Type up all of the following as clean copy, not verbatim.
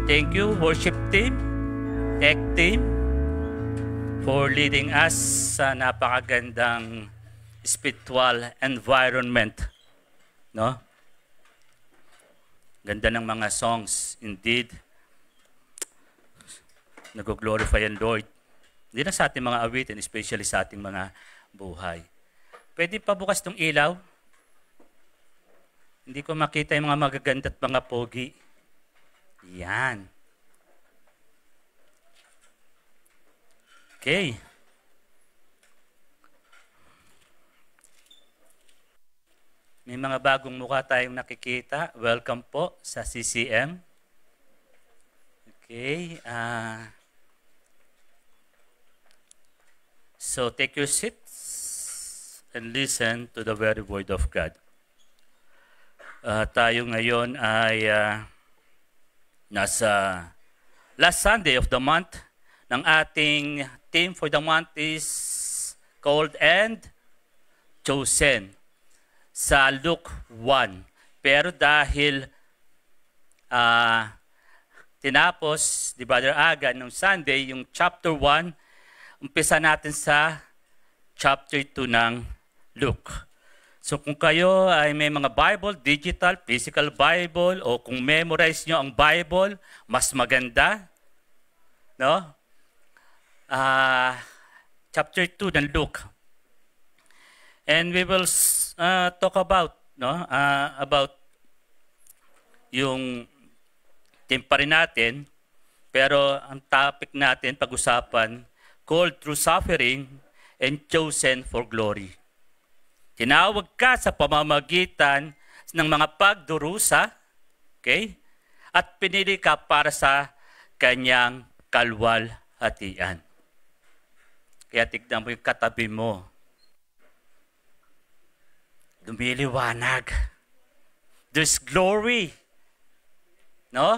Thank you, worship team, tech team, for leading us sa napakagandang spiritual environment. No? Ganda ng mga songs, indeed. Nag-glorify ang Lord. Hindi na sa ating mga awitin, especially sa ating mga buhay. Pwede pa bukas tong ilaw? Hindi ko makita yung mga magaganda at mga pogi. Yan. Okay. May mga bagong mukha tayong nakikita. Welcome po sa CCM. Okay. So take your seats and listen to the very word of God. Tayo ngayon ay nasa last Sunday of the month. Ng ating theme for the month is called and chosen sa Luke 1. Pero dahil tinapos ni Brother Aga nung Sunday yung chapter 1, umpisa natin sa chapter 2 ng Luke. So kung kayo ay may mga Bible, digital, physical Bible, o kung memorize nyo ang Bible, mas maganda. No? Chapter 2 ng Luke. And we will talk about yung theme pa rin natin, pero ang topic natin pag-usapan, called through suffering and chosen for glory. Tinawag ka sa pamamagitan ng mga pagdurusa, okay? At pinili ka para sa kanyang kalwalhatian. Kaya tignan mo yung katabi mo. Lumiliwanag. There's glory. No?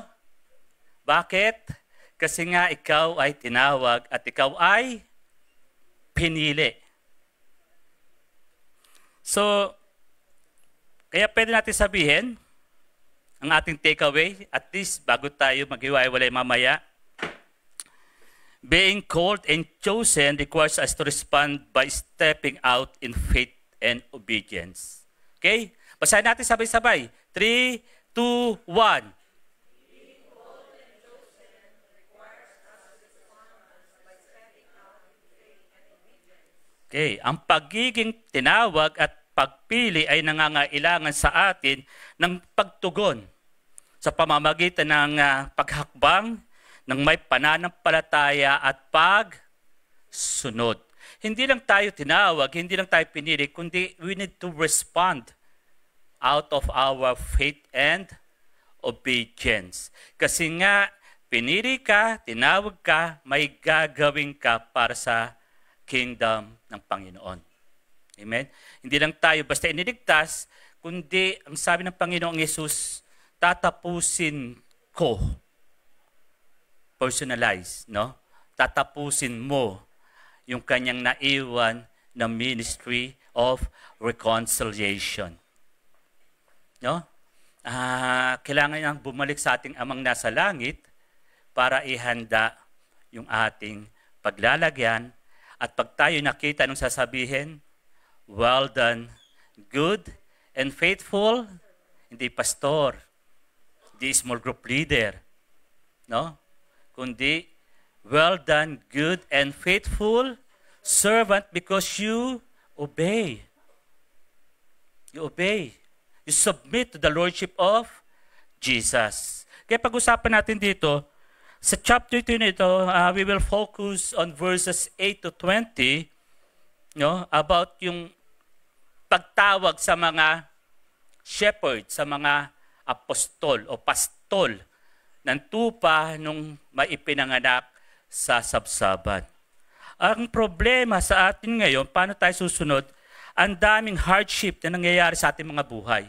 Bakit? Kasi nga ikaw ay tinawag at ikaw ay pinili. So, kaya pwede natin sabihin, ang ating takeaway, at least bago tayo maghiwa-hiwalay mamaya, being called and chosen requires us to respond by stepping out in faith and obedience. Okay? Basahin natin sabay-sabay. 3, 2, 1. Okay, ang pagiging tinawag at pagpili ay nangangailangan sa atin ng pagtugon sa pamamagitan ng paghakbang ng may pananampalataya at pagsunod. Hindi lang tayo tinawag, hindi lang tayo pinili, kundi we need to respond out of our faith and obedience. Kasi nga, pinili ka, tinawag ka, may gagawin ka para sa kingdom ng Panginoon. Amen? Hindi lang tayo basta iniligtas, kundi ang sabi ng Panginoong Yesus, tatapusin ko. Personalize, no? Tatapusin mo yung kanyang naiwan na ministry of reconciliation. No? Kailangan niyang bumalik sa ating amang nasa langit para ihanda yung ating paglalagyan. At pag tayo nakita nung sasabihin, well done, good and faithful, hindi pastor, hindi small group leader, no? Kundi, well done, good and faithful servant because you obey. You obey. You submit to the Lordship of Jesus. Kaya pag-usapan natin dito, sa chapter 2 nito, we will focus on verses 8 to 20, no, about yung pagtawag sa mga shepherd, sa mga apostol o pastol ng tupa nung maipinanganak sa sabsaban. Ang problema sa atin ngayon, paano tayo susunod? Ang daming hardship na nangyayari sa ating mga buhay.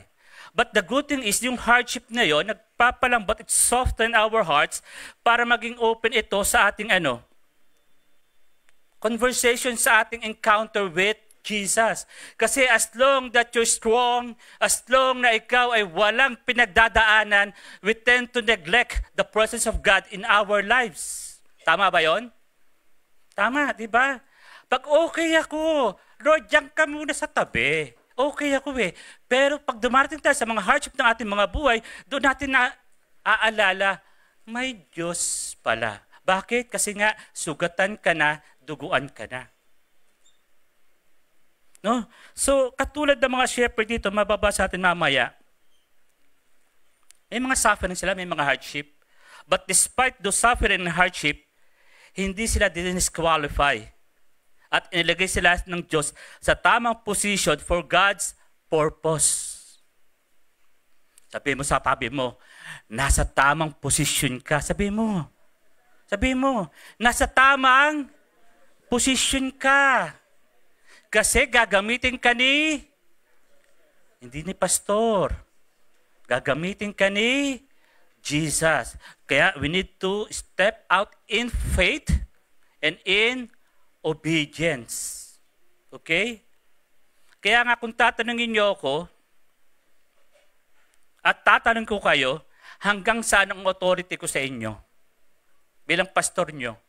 But the good thing is, yung hardship na yun, nagpapalambot, it soften our hearts para maging open ito sa ating conversation, sa ating encounter with Jesus. Kasi as long that you're strong, as long na ikaw ay walang pinagdadaanan, we tend to neglect the presence of God in our lives. Tama ba yon? Tama, di ba? Pag okay ako, Lord, diyan ka muna sa tabi. Okay ako eh. Pero pag dumarating tayo sa mga hardship ng ating mga buhay, doon natin na aalala, may Diyos pala. Bakit? Kasi nga, sugatan ka na, duguan ka na. No? So, katulad ng mga shepherd dito, mababasa natin mamaya, may mga suffering sila, may mga hardship. But despite those suffering and hardship, hindi sila disqualify. At inilagay sila ng Diyos sa tamang position for God's purpose. Sabi mo sa tabi mo, nasa tamang position ka. Sabi mo, nasa tamang position ka. Kasi gagamitin ka hindi ni pastor. Gagamitin ka ni Jesus. Kaya we need to step out in faith and in obedience. Okay? Kaya nga kung tatanungin niyo ako, at tatanungin ko kayo, hanggang saan ang authority ko sa inyo? Bilang pastor nyo.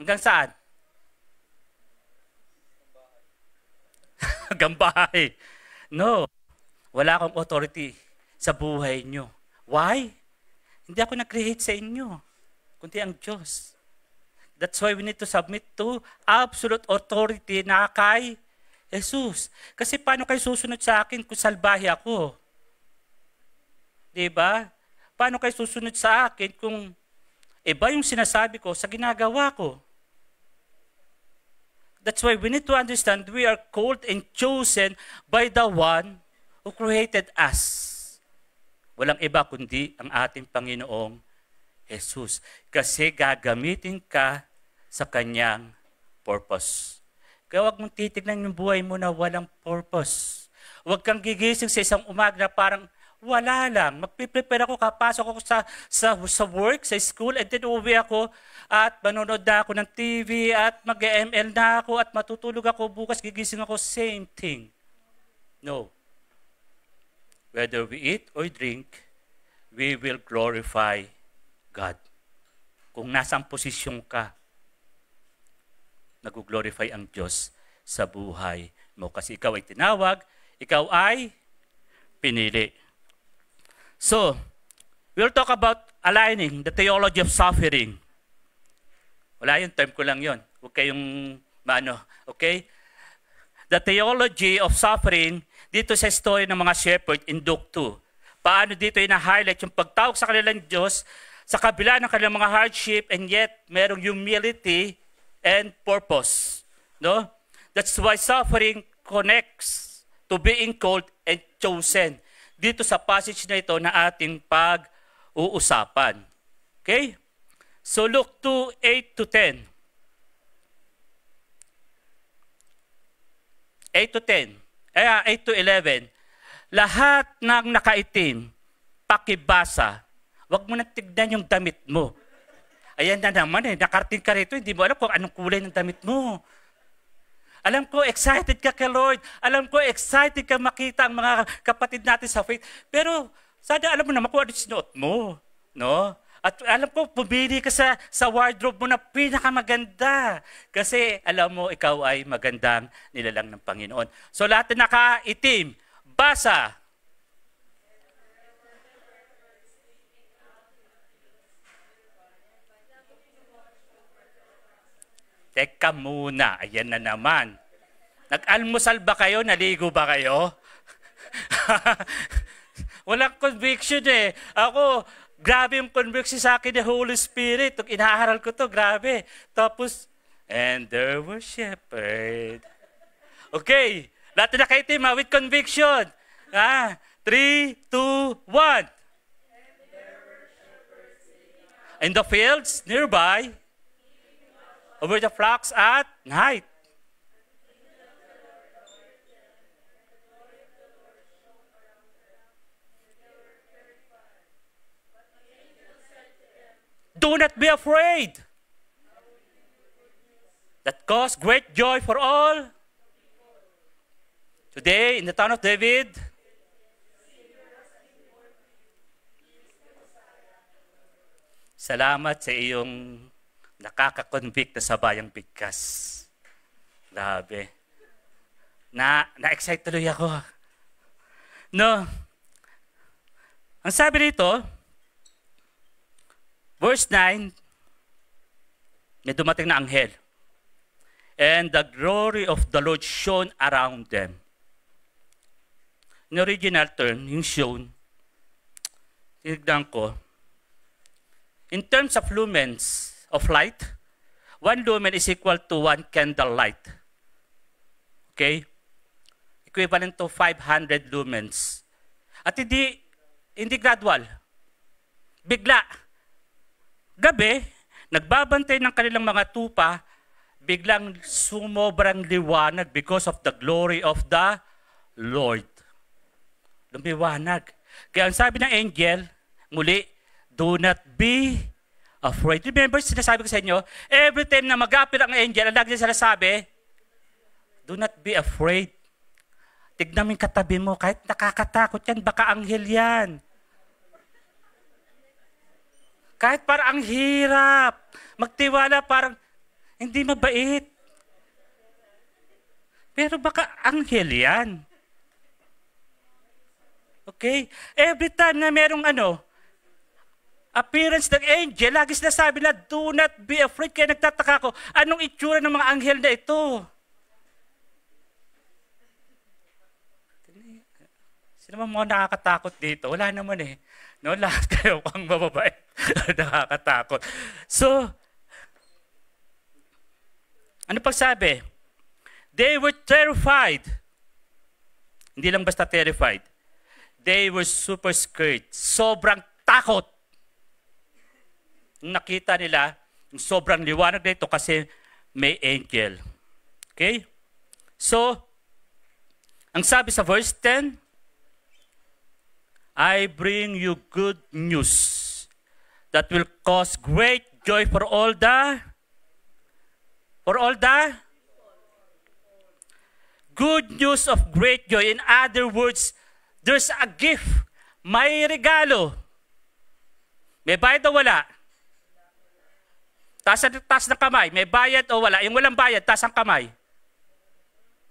Hanggang saan? Hanggang bahay. No. Wala akong authority sa buhay nyo. Why? Hindi ako nag-create sa inyo, kundi ang Diyos. That's why we need to submit to absolute authority na kay Jesus. Kasi paano kayo susunod sa akin kung salbahe ako? Diba? Paano kayo susunod sa akin kung iba yung sinasabi ko sa ginagawa ko? That's why we need to understand we are called and chosen by the one who created us. Walang iba kundi ang ating Panginoong Jesus. Kasi gagamitin ka sa kanyang purpose. Kaya huwag mong titignan yung buhay mo na walang purpose. Huwag kang gigising sa isang umaga na parang wala lang. Magpiprepare ako, kapasok ako sa work, sa school, and then uwi ako at manonood na ako ng TV at mag-ML na ako at matutulog ako bukas, gigising ako, same thing. No. Whether we eat or drink, we will glorify God. Kung nasang posisyon ka, nag-glorify ang Diyos sa buhay mo. Kasi ikaw ay tinawag, ikaw ay pinili. So, we'll talk about aligning the theology of suffering. Wala yung term ko lang yun. Huwag kayong okay? The theology of suffering, dito sa story ng mga shepherd in Luke 2. Paano dito ina-highlight yung pagtawag sa kanilang Diyos sa kabila ng kanilang mga hardship and yet merong humility and purpose. No? That's why suffering connects to being called and chosen. Dito sa passage na ito na ating pag-uusapan. Okay? So Luke 2, 8 to 10. 8 to 10. 8 to 11. Lahat ng nakaitim, pakibasa. Huwag mo na tignan yung damit mo. Ayan na naman nakarating ka rito, hindi mo alam kung anong kulay ng damit mo. Alam ko, excited ka kay Lord. Alam ko, excited ka makita ang mga kapatid natin sa faith. Pero, sana alam mo naman kung ano sinuot mo. No? At alam ko, pumili ka sa wardrobe mo na pinakamaganda. Kasi, alam mo, ikaw ay magandang nilalang ng Panginoon. So, lahat na nakaitim, basa. Teka muna, ayan na naman. Nag-almusal ba kayo? Naligo ba kayo? Walang conviction eh. Ako, grabe yung conviction sa akin ng Holy Spirit. Nung inaaral ko to, grabe. Tapos, and there were shepherds. Okay, lahat na nakaitim with conviction. 3, 2, 1. In the fields nearby, over the flocks at night. Do not be afraid. That caused great joy for all Today, in the town of David, salamat sa iyong nakaka-convict na sa bayang bigkas. Grabe. Na-excite tuloy ako. No. Ang sabi dito, verse 9, may dumating na anghel. And the glory of the Lord shone around them. In original term, yung shone, tinignan ko, in terms of lumens of light, 1 lumen is equal to 1 candle light. Okay? Equivalent to 500 lumens. At hindi gradual. Bigla. Gabi, nagbabantay ng kanilang mga tupa, biglang sumobrang liwanag because of the glory of the Lord. Lumiwanag. Kaya ang sabi ng angel, muli, do not be afraid. Remember, sinasabi ko sa inyo, every time na mag-appear ang angel, ang lagi niya sinasabi, do not be afraid. Tignan mo yung katabi mo, kahit nakakatakot yan, baka anghel yan. Kahit parang ang hirap, magtiwala parang hindi mabait. Pero baka anghel yan. Okay? Every time na merong appearance ng angel, lagi sinasabi na, do not be afraid. Kaya nagtataka ko, anong itsura ng mga anghel na ito? Sino naman mga nakakatakot dito? Wala naman eh. No, lahat kayo pang mababait. Nakakatakot. So, ano pag sabi? They were terrified. Hindi lang basta terrified. They were super scared. Sobrang takot. Nakita nila, sobrang liwanag nito kasi may angel. Okay? So, ang sabi sa verse 10, I bring you good news that will cause great joy for all the good news of great joy. In other words, there's a gift. May regalo. May bayad o wala? Taas ng kamay. May bayad o wala? Yung walang bayad, taas ang kamay.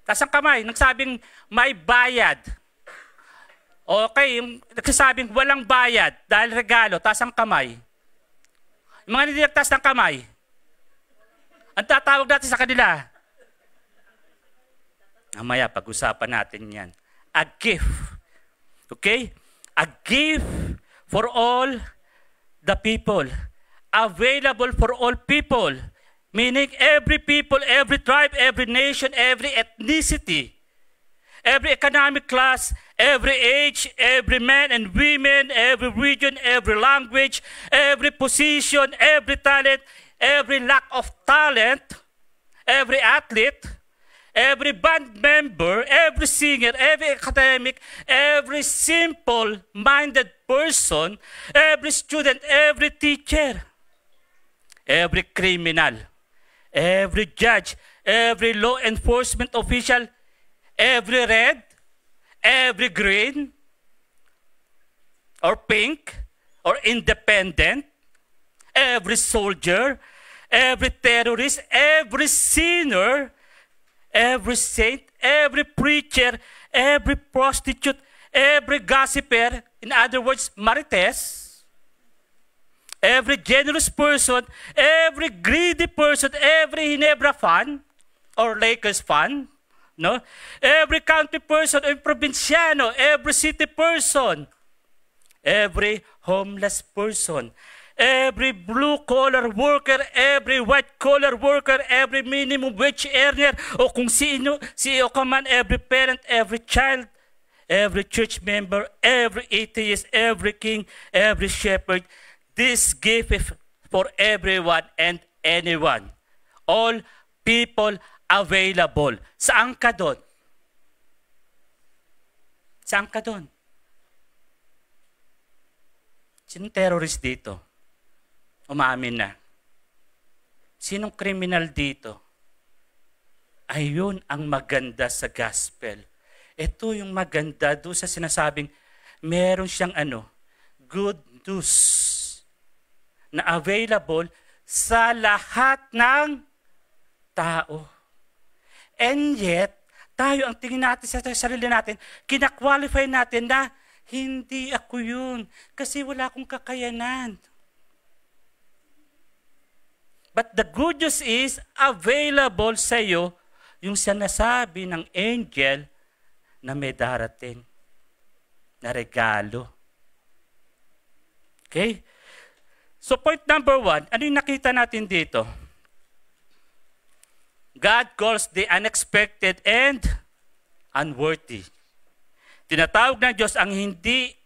Taas ang kamay. Nagsabing may bayad. Okay, yung nagsasabing walang bayad dahil regalo, taas ang kamay. Yung mga hindi nagtaas ng kamay, ang tatawag natin sa kanila. Mamaya, pag-usapan natin yan. A gift. Okay? A gift for all the people. Available for all people. Meaning every people, every tribe, every nation, every ethnicity. Every economic class, every age, every man and women, every region, every language, every position, every talent, every lack of talent, every athlete, every band member, every singer, every academic, every simple-minded person, every student, every teacher, every criminal, every judge, every law enforcement official, every red, every green, or pink, or independent, every soldier, every terrorist, every sinner, every saint, every preacher, every prostitute, every gossiper, in other words, marites, every generous person, every greedy person, every Ginebra fan, or Lakers fan, no? Every country person, every provinciano, every city person, every homeless person, every blue-collar worker, every white-collar worker, every minimum wage earner, o kung sino ka man, every parent, every child, every church member, every atheist, every king, every shepherd. This gift is for everyone and anyone. All people available. Saan ka doon? Saan ka doon? Sinong terrorist dito? Umaamin na. Sinong kriminal dito? Ayun ang maganda sa gospel. Ito yung maganda doon sa sinasabing meron siyang good news na available sa lahat ng tao. And yet, tayo ang tingin natin sa sarili natin, kina-qualify natin na hindi ako yun kasi wala akong kakayanan. But the good news is available sa iyo yung sinasabi ng angel na may darating na regalo. Okay? So point number 1, ano yung nakita natin dito? God calls the unexpected and unworthy. Tinatawag ng Diyos ang hindi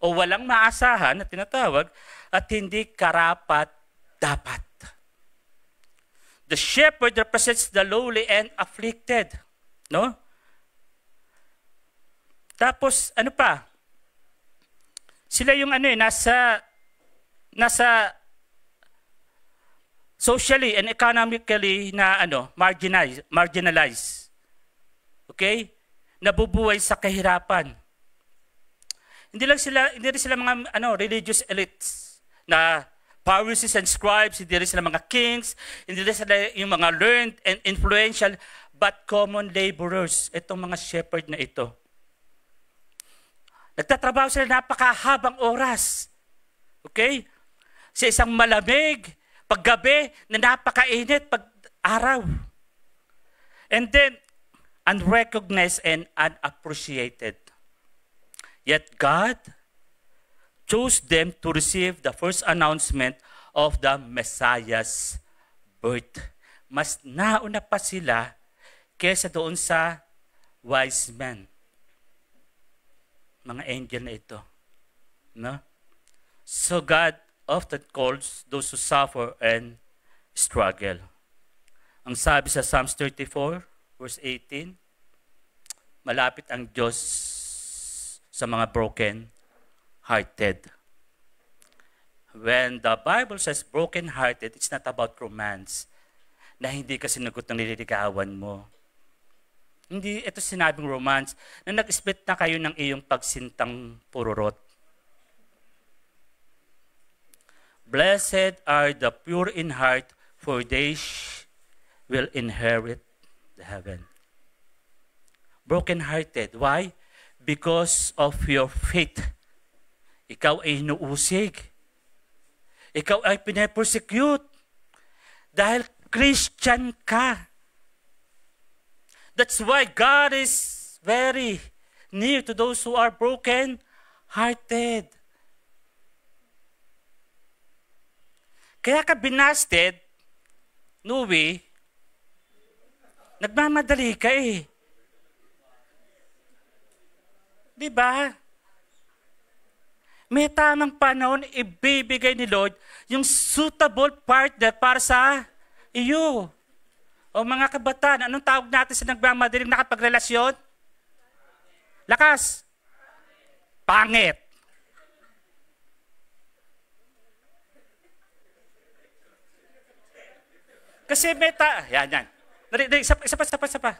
o walang maasahan na tinatawag at hindi karapat-dapat. The shepherd represents the lowly and afflicted. No? Tapos, ano pa? Sila yung nasa socially and economically na marginalized. Okay? Nabubuhay sa kahirapan. Hindi rin sila mga religious elites na Pharisees and scribes, hindi rin sila mga kings, hindi rin sila yung mga learned and influential, but common laborers. Itong mga shepherd na ito. Nagtatrabaho sila napakahabang oras. Okay? Sa isang malamig, paggabi, na napakainit, pag-araw. And then, unrecognized and unappreciated. Yet God chose them to receive the first announcement of the Messiah's birth. Mas nauna pa sila kaysa doon sa wise men. Mga angel na ito. No? So God often calls those who suffer and struggle. Ang sabi sa Psalms 34, verse 18, malapit ang Diyos sa mga broken-hearted. When the Bible says broken-hearted, it's not about romance, na hindi ka sinagot ng nililigawan mo. Hindi ito sinabing romance, na nag-split na kayo ng iyong pagsintang pururot. Blessed are the pure in heart, for they will inherit the heaven. Broken-hearted. Why? Because of your faith. Ikaw ay inuusig. Ikaw ay pinapersecute. Dahil Christian ka. That's why God is very near to those who are broken-hearted. Kaya ka binasted, Nuwi, nagmamadali ka eh. Diba? May tamang panahon, ibibigay ni Lord yung suitable partner para sa iyo. O mga kabataan, anong tawag natin sa nagmamadaling nakapagrelasyon? Lakas. Pangit. Kasi yan. Isa pa.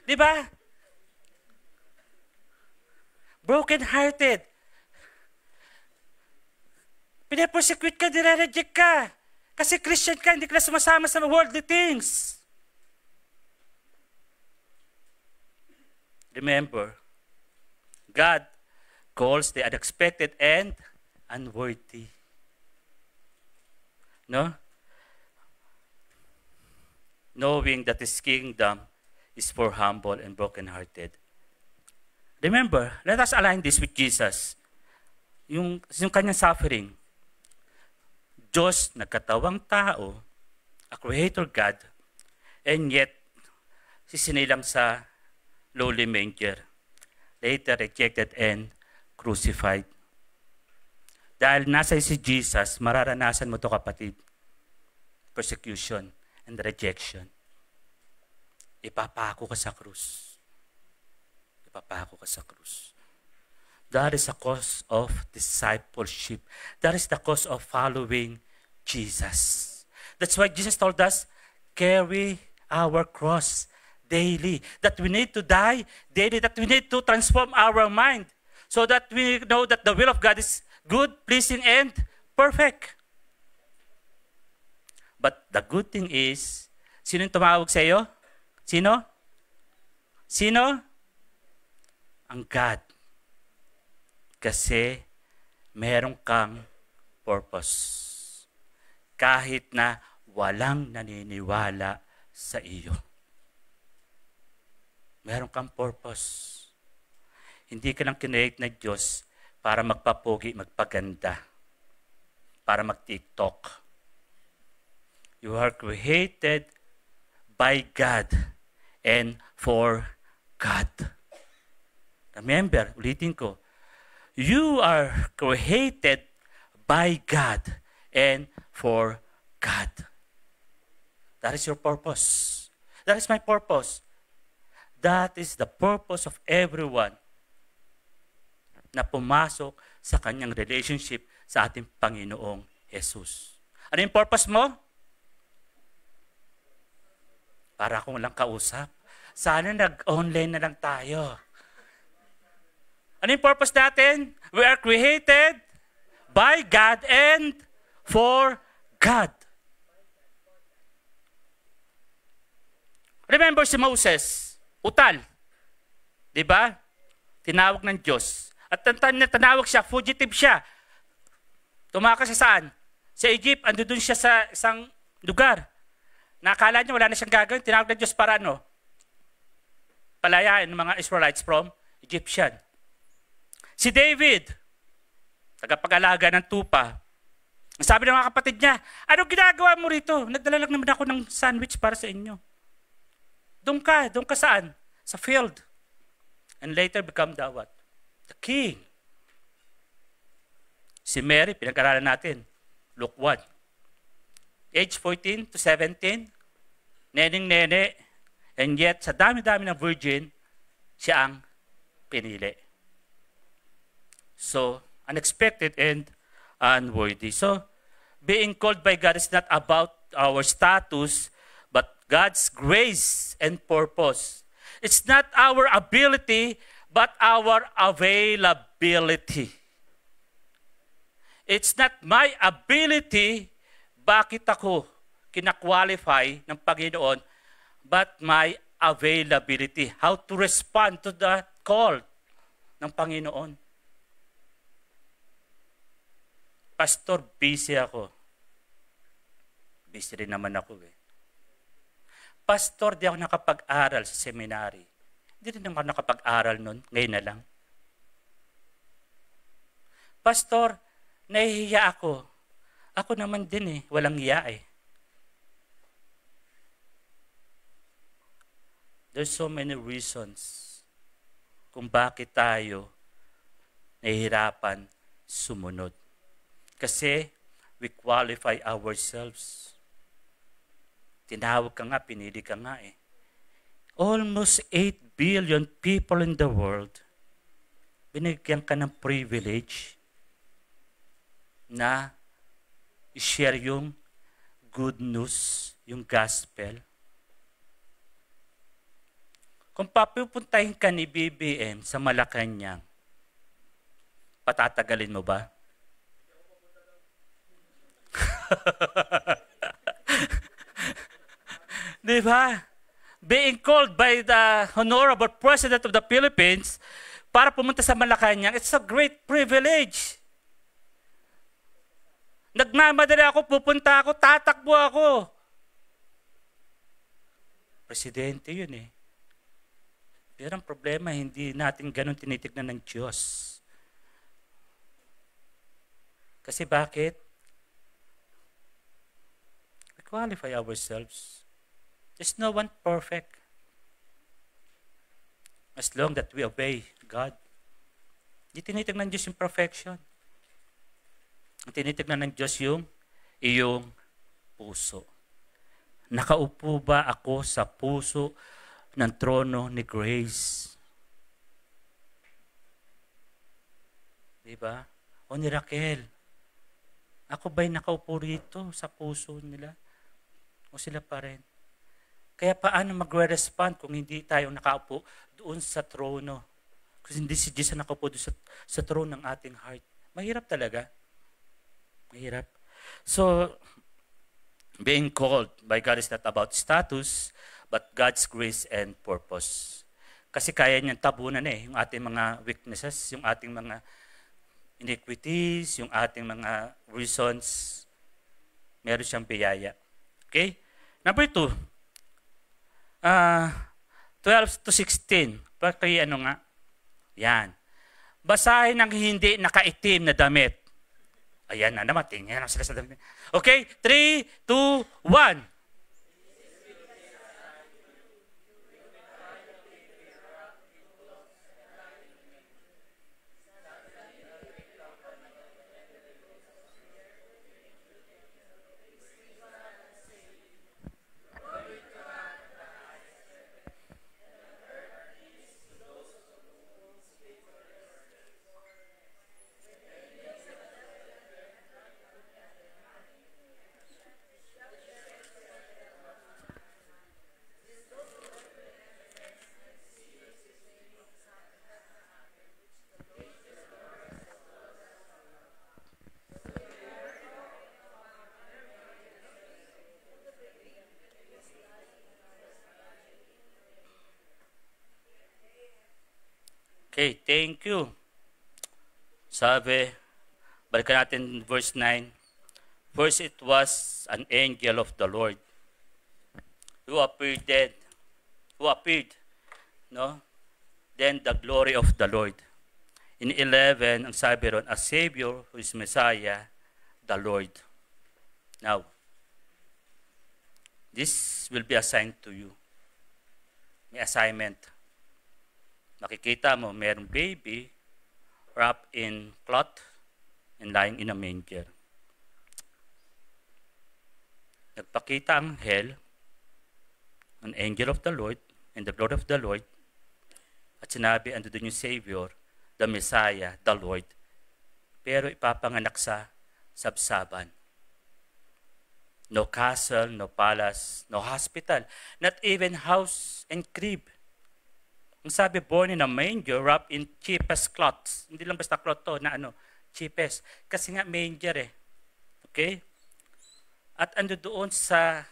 Diba? Broken-hearted. Pinapersecute ka, nire-reject ka. Kasi Christian ka, hindi ka na sumasama sa worldly things. Remember, God calls the unexpected and unworthy. No? Knowing that His kingdom is for humble and broken-hearted. Remember, let us align this with Jesus. Yung kanyang suffering. Diyos, nagkatawang tao, a creator God, and yet, sisinilang sa lowly manger. Later rejected and crucified. Dahil nasa si Jesus, mararanasan mo to kapatid. Persecution and rejection. Ipapako ka sa krus. Ipapako ka sa krus. That is the cause of discipleship. That is the cause of following Jesus. That's why Jesus told us, carry our cross daily. That we need to die daily. That we need to transform our mind so that we know that the will of God is good, pleasing, and perfect. But the good thing is, sino yung tumawag sa iyo? Sino? Sino? Ang God. Kasi meron kang purpose. Kahit na walang naniniwala sa iyo. Meron kang purpose. Hindi ka lang kinreate na Diyos para magpapogi, magpaganda, para mag-TikTok. You are created by God and for God. Remember, ulitin ko, you are created by God and for God. That is your purpose. That is my purpose. That is the purpose of everyone na pumasok sa kanyang relationship sa ating Panginoong Jesus. Ano yung purpose mo? Para akong lang kausap. Sana nag-online na lang tayo. Ano yung purpose natin? We are created by God and for God. Remember si Moses, utal. Diba? Tinawag ng Diyos. At tinawag siya, fugitive siya. Tumakas siya saan? Sa Egypt, ando dun siya sa isang lugar. Nakala niya wala na siyang gagawin. Tinawag ng Diyos para ano? Palayain ng mga Israelites from Egyptian. Si David, tagapag-alaga ng tupa. Sabi ng mga kapatid niya, ano ginagawa mo rito? Nagdala lang naman ako ng sandwich para sa inyo. Doon ka saan? Sa field. And later become the what? The king. Si Mary, pinag-aralan natin. Luke 1. Age 14 to 17, neneng-nene, and yet sa dami-dami ng virgin, siya ang pinili. So, unexpected and unworthy. So, being called by God is not about our status, but God's grace and purpose. It's not our ability, but our availability. It's not my ability, bakit ako kina-qualify ng Panginoon, but my availability. How to respond to that call ng Panginoon. Pastor, busy ako. Busy rin naman ako eh. Pastor, di ako nakapag-aral sa seminary. Hindi rin ako nakapag-aral nun. Ngayon na lang. Pastor, nahihiya ako. Ako naman din eh. Walang hiya eh. There's so many reasons kung bakit tayo nahihirapan sumunod. Kasi we qualify ourselves. Tinawag ka nga, pinili ka nga eh. Almost 8 billion people in the world, binigyan ka ng privilege na i-share yung good news, yung gospel. Kung papupuntahin ka ni BBM sa Malacanang, patatagalin mo ba? Diba? Being called by the Honorable President of the Philippines para pumunta sa Malacanang, it's a great privilege. Nagmamadali ako, pupunta ako, tatakbo ako. Presidente yun eh. Pero ang problema, hindi natin ganun tinitignan ng Diyos. Kasi bakit? We qualify ourselves. There's no one perfect. As long that we obey God. Hindi tinitignan ng Diyos yung perfection. Ang tinitignan ng Diyos yung iyong puso. Nakaupo ba ako sa puso ng trono ni grace? Diba? O ni Raquel, ako ba'y nakaupo rito sa puso nila? O sila pa rin? Kaya paano magre-respond kung hindi tayo nakaupo doon sa trono? Kasi hindi si Jesus nakaupo doon sa trono ng ating heart. Mahirap talaga. Mahirap. So, being called by God is not about status, but God's grace and purpose. Kasi kaya niyang tabunan yung ating mga weaknesses, yung ating mga iniquities, yung ating mga reasons. Meron siyang biyaya. Okay? Number 2, 12 to 16. Paki ano nga? Yan. Basahin ng hindi nakaitim na damit. Ayan na naman. Tingnan na sila sa damit. Okay? 3, 2, 1. Okay, thank you. Sabi, balikan natin verse 9. First, it was an angel of the Lord who appeared, no? Then the glory of the Lord. In 11, ang sabi ron, a Savior who is Messiah, the Lord. Now, this will be assigned to you. May assignment. Makikita mo, mayroong baby wrapped in cloth and lying in a manger. Nagpakita ang anghel, an angel of the Lord, and the glory of the Lord, at sinabi, ando doon yung Savior, the Messiah, the Lord, pero ipapanganak sa sabsaban. No castle, no palace, no hospital, not even house and crib. Ang sabi, born in a manger, wrapped in cheapest cloths. Hindi lang basta cloth to, na cheapest. Kasi nga manger Okay? At ando doon sa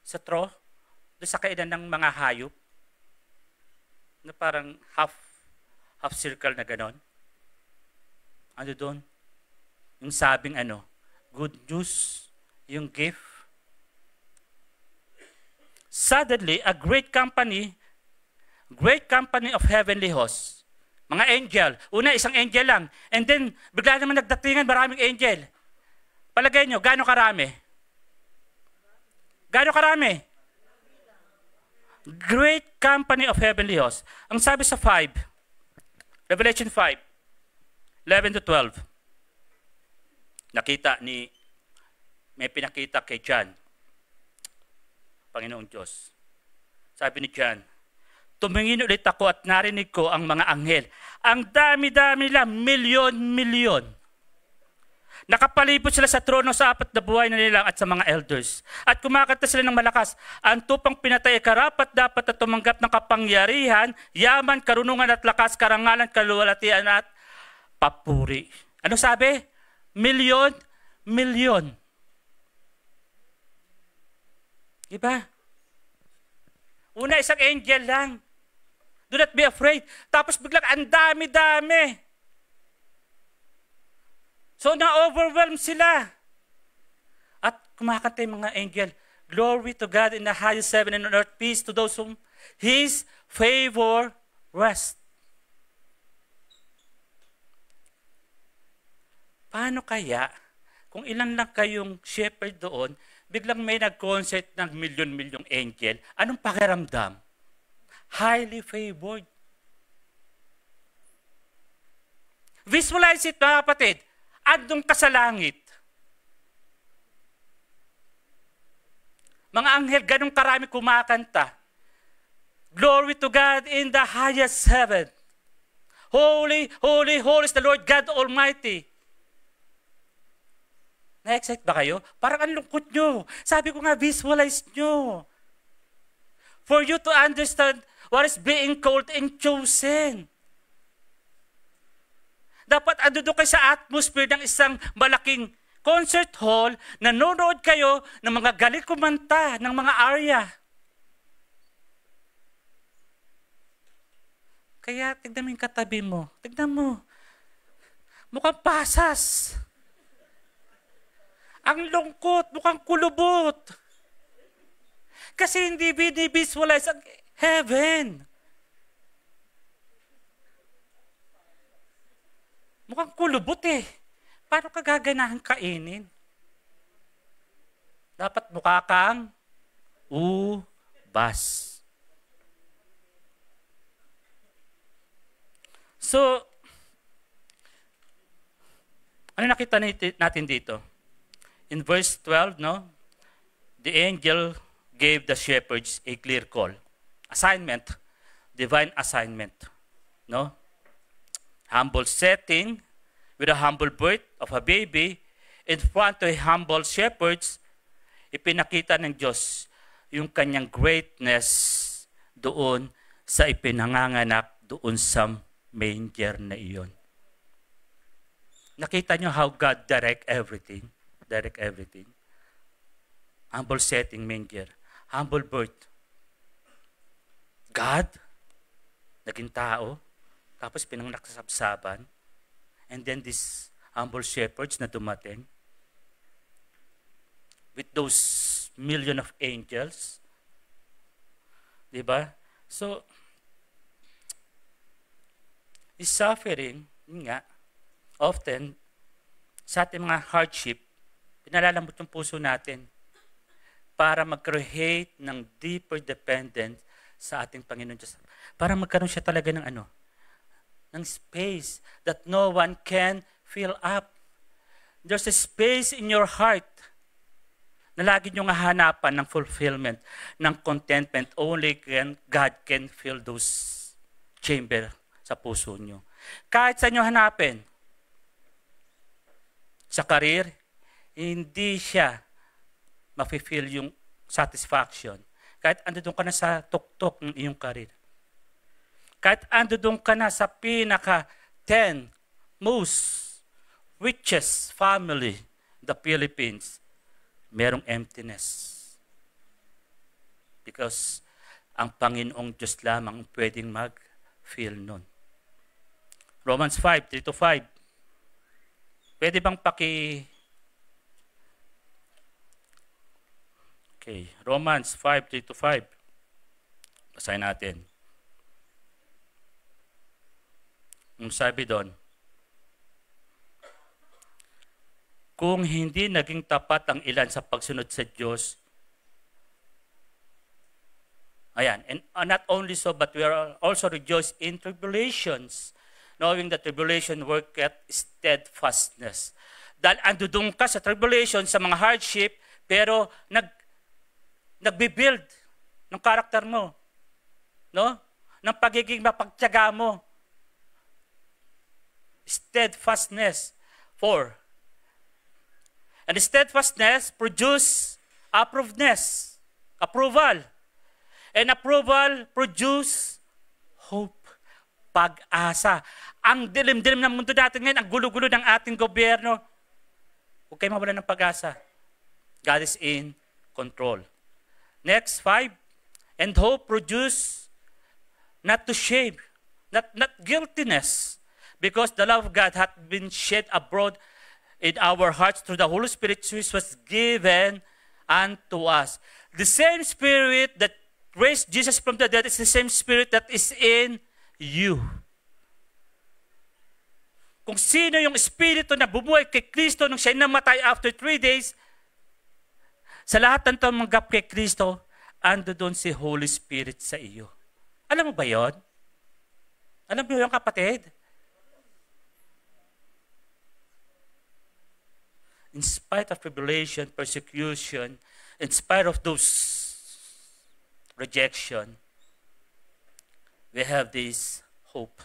doon sa kainan ng mga hayop, na parang half circle na ganon. Ando doon, yung sabing good news, yung gift. Suddenly, a great company of heavenly hosts. Mga angel. Una, isang angel lang. And then, bigla naman nagdatingan maraming angel. Palagay nyo, gaano karami? Gaano karami? Great company of heavenly hosts. Ang sabi sa 5, Revelation 5, 11 to 12. May pinakita kay John, Panginoong Diyos. Sabi ni John, tumingin ulit ako at narinig ko ang mga anghel. Ang dami-dami nila, milyon-milyon. Nakapalibot sila sa trono sa apat na buhay na nilang at sa mga elders. At kumakanta sila ng malakas. Ang tupang pinatay ay karapat dapat na tumanggap ng kapangyarihan, yaman, karunungan at lakas, karangalan, kaluwalhatian at papuri. Ano sabi? Milyon-milyon. Diba? Una, isang angel lang. Do not be afraid. Tapos biglang ang dami-dami. So na-overwhelm sila. At kumakanta yung mga angel, glory to God in the highest heaven and on earth, peace to those whom His favor rest. Paano kaya, kung ilan lang kayong shepherd doon, biglang may nag-concert ng milyon-milyong angel, anong pakiramdam? Highly favored. Visualize it, mga kapatid. Andong ka sa langit. Mga anghel, ganong karami kumakanta. Glory to God in the highest heaven. Holy, holy, holy is the Lord God Almighty. Na-excite ba kayo? Parang ang lungkot nyo. Sabi ko nga, visualize nyo. for you to understand what is being called and chosen. Dapat ando doon kayo sa atmosphere ng isang malaking concert hall, nanonood kayo ng mga galing kumanta, ng mga arya. Kaya tignan mo yung katabi mo. Tignan mo. Mukhang pasas. Ang lungkot, mukhang kulubot. Kasi hindi binivisualize ang heaven. Mukhang kulubot eh. Paano ka gaganahan kainin? Dapat mukha kang ubas. So, ano nakita natin dito? In verse 12, no? The angel gave the shepherds a clear call. Assignment. Divine assignment. No? Humble setting with a humble birth of a baby in front of humble shepherds, ipinakita ng Diyos yung kanyang greatness doon sa ipinanganganak doon sa manger na iyon. Nakita nyo how God direct everything. Direct everything. Humble setting, manger. Humble birth. God, naging tao, tapos pinanganak sa sabsaban. And then these humble shepherds na dumating with those million of angels. Diba? So, is suffering, nga, often, sa ating mga hardship, pinalalambot yung puso natin para mag-create ng deeper dependence sa ating Panginoon Diyos. Para magkaroon siya talaga ng ng space that no one can fill up. There's a space in your heart na lagi nyo hahanapan ng fulfillment, ng contentment. Only God can fill those chamber sa puso nyo. Kahit sa nyo hanapin, sa career, hindi siya mafe-feel yung satisfaction. Kahit ando doon ka na sa tuktok ng iyong career. Kahit ando doon ka na sa pinaka 10 most richest family in the Philippines, merong emptiness. Because ang Panginoong Diyos lamang pwedeng mag-feel nun. Romans 5, 3-5. Pwede bang Okay, Romans 5, 3-5. Basahin natin. Ang sabi doon, kung hindi naging tapat ang ilan sa pagsunod sa Diyos, ayan, and not only so, but we are also rejoice in tribulations, knowing that tribulation worketh steadfastness. Dahil andudong ka sa tribulation, sa mga hardship, pero nagbibuild ng karakter mo, no? Ng pagiging mapagtiyaga mo. Steadfastness. 4. And steadfastness produce approval. And approval produce hope. Pag-asa. Ang dilim-dilim ng mundo natin ngayon, ang gulo-gulo ng ating gobyerno, huwag kayo mawala ng pag-asa. God is in control. Next, 5. And hope produce not to shame, not guiltiness, because the love of God hath been shed abroad in our hearts through the Holy Spirit which was given unto us. The same Spirit that raised Jesus from the dead is the same Spirit that is in you. Kung sino yung Espiritu na bumuhay kay Kristo nung siya namatay after 3 days, sa lahat ng tumanggap kay Kristo, ando doon si Holy Spirit sa iyo. Alam mo ba yon? Alam mo yung kapatid? In spite of tribulation, persecution, in spite of those rejection, we have this hope.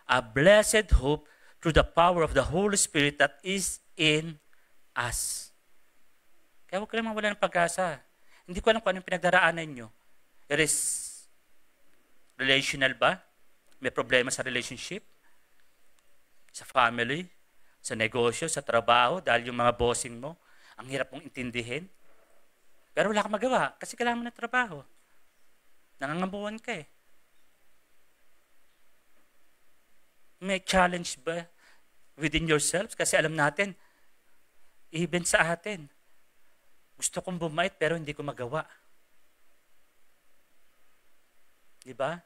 A blessed hope through the power of the Holy Spirit that is in us. Kaya huwag ka lang mawala ng pag-asa. Hindi ko alam kung anong pinagdaraanan nyo. It is relational ba? May problema sa relationship? Sa family? Sa negosyo? Sa trabaho? Dahil yung mga bossing mo, ang hirap mong intindihin. Pero wala kang magawa kasi kailangan mo ng trabaho. Nangangambuhan ka eh. May challenge ba within yourselves? Kasi alam natin, even sa atin, gusto kong bumait pero hindi ko magawa. Diba?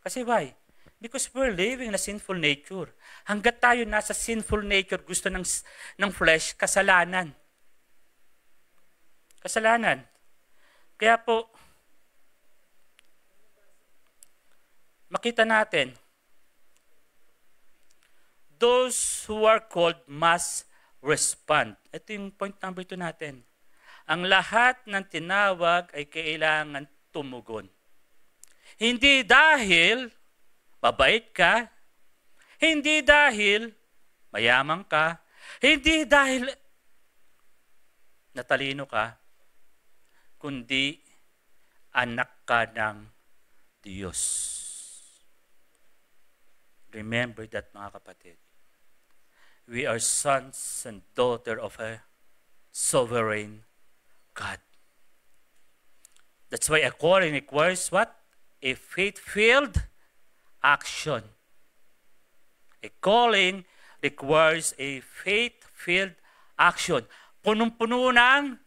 Kasi why? Because we're living in a sinful nature. Hanggat tayo nasa sinful nature, gusto ng flesh, kasalanan. Kasalanan. Kaya po, makita natin, those who are called must respond. Ito yung point number 2 natin. Ang lahat ng tinawag ay kailangan tumugon. Hindi dahil mabait ka, hindi dahil mayaman ka, hindi dahil natalino ka, kundi anak ka ng Diyos. Remember that, mga kapatid. We are sons and daughters of a sovereign God. That's why a calling requires what? A faith-filled action. A calling requires a faith-filled action. Punong-puno ng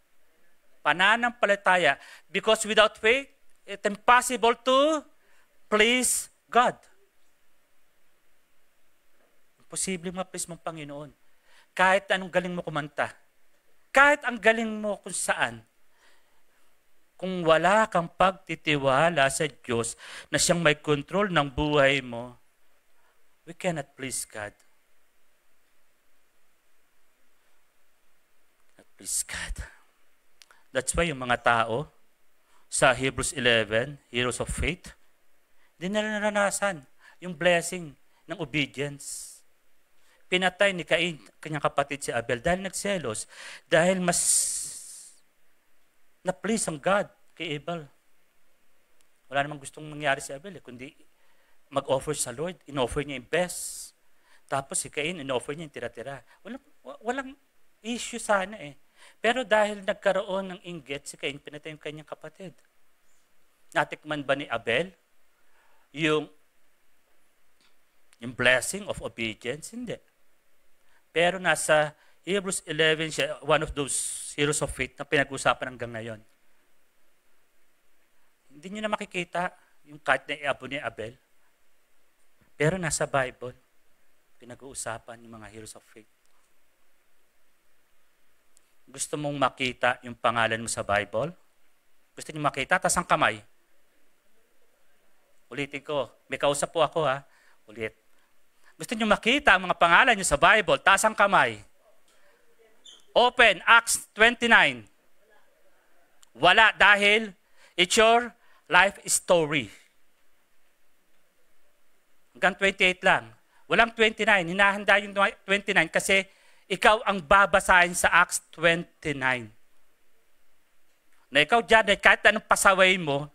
pananampalataya. Because without faith, it's impossible to please God. Imposible ma-please mong Panginoon. Kahit anong galing mo kumanta. Kahit ang galing mo kung saan. Kung wala kang pagtitiwala sa Diyos na siyang may control ng buhay mo, we cannot please God. Not please God. That's why yung mga tao sa Hebrews 11, heroes of faith, hindi nila naranasan yung blessing ng obedience. Pinatay ni Cain, kanyang kapatid si Abel, dahil nagselos, dahil mas na-please ang God kay Abel. Wala namang gustong mangyari si Abel, kundi mag-offer sa Lord. In-offer niya yung best. Tapos si Cain, in-offer niya yung tira-tira. Walang issue sana eh. Pero dahil nagkaroon ng inggit, si Cain, pinatay yung kanyang kapatid. Natikman ba ni Abel yung blessing of obedience? Hindi. Pero nasa Hebrews 11, siya, one of those heroes of faith na pinag-usapan hanggang ngayon. Hindi nyo na makikita yung kahit na iabo ni Abel. Pero nasa Bible, pinag-uusapan yung mga heroes of faith. Gusto mong makita yung pangalan mo sa Bible? Gusto nyo makita? Taas ang kamay. Ulitin ko. May kausap po ako ha. Ulit. Gusto nyo makita ang mga pangalan nyo sa Bible? Taas ang kamay. Open, Acts 29. Wala dahil it's your life story. Hanggang 28 lang. Walang 29. Hinahanda yung 29 kasi ikaw ang babasahin sa Acts 29. Na ikaw dyan, kahit anong pasaway mo,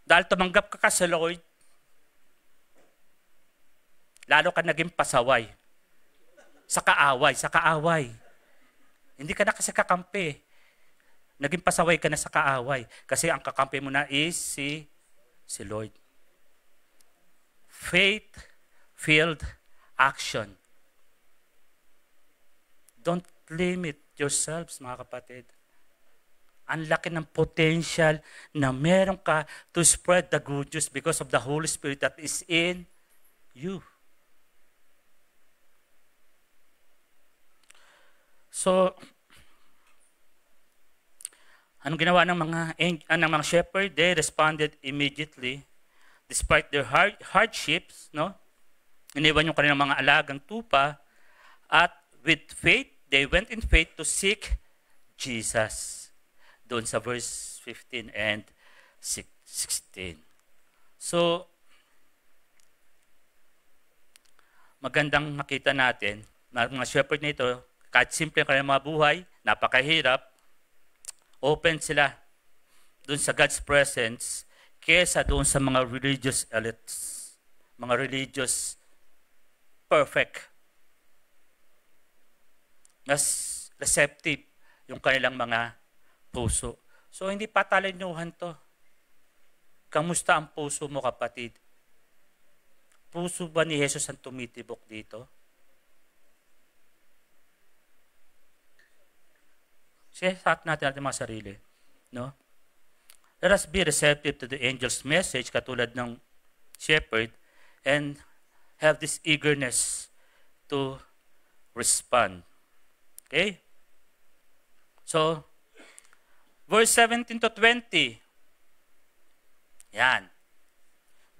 dahil tumanggap ka sa Lord, lalo ka naging pasaway. Sa kaaway. Hindi ka na kasi kakampi. Naging pasaway ka na sa kaaway. Kasi ang kakampi mo na is si Lord. Faith-filled action. Don't limit yourselves, mga kapatid. Ang laki ng potential na meron ka to spread the good news because of the Holy Spirit that is in you. So, anong ginawa ng mga shepherd? They responded immediately despite their hardships, no? Iniwan yung kanilang mga alagang tupa at with faith, they went in faith to seek Jesus. Doon sa verse 15 and 16. So, magandang makita natin, mga shepherd na ito, kahit simple ang kanilang mga buhay, napakahirap, open sila doon sa God's presence kesa doon sa mga religious elites, mga religious perfect. Mas receptive yung kanilang mga puso. So, hindi patalinuhan to. Kamusta ang puso mo, kapatid? Puso ba ni Jesus ang tumitibok dito? Siya natin mga sarili. No? Let us be receptive to the angel's message, katulad ng shepherd, and have this eagerness to respond. Okay? So, verse 17 to 20. Yan.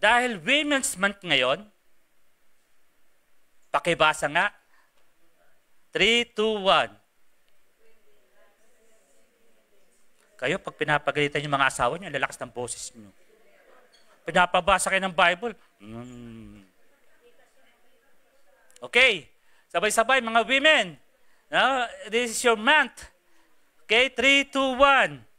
Dahil Women's Month ngayon, pakibasa nga. 3, 2, 1. Kayo, pag pinapagalitan yung mga asawa niyo, lalakas ng boses niyo. Pinapabasa kayo ng Bible. Okay. Sabay-sabay, mga women. Now, this is your month. Okay, 3, 2, 1.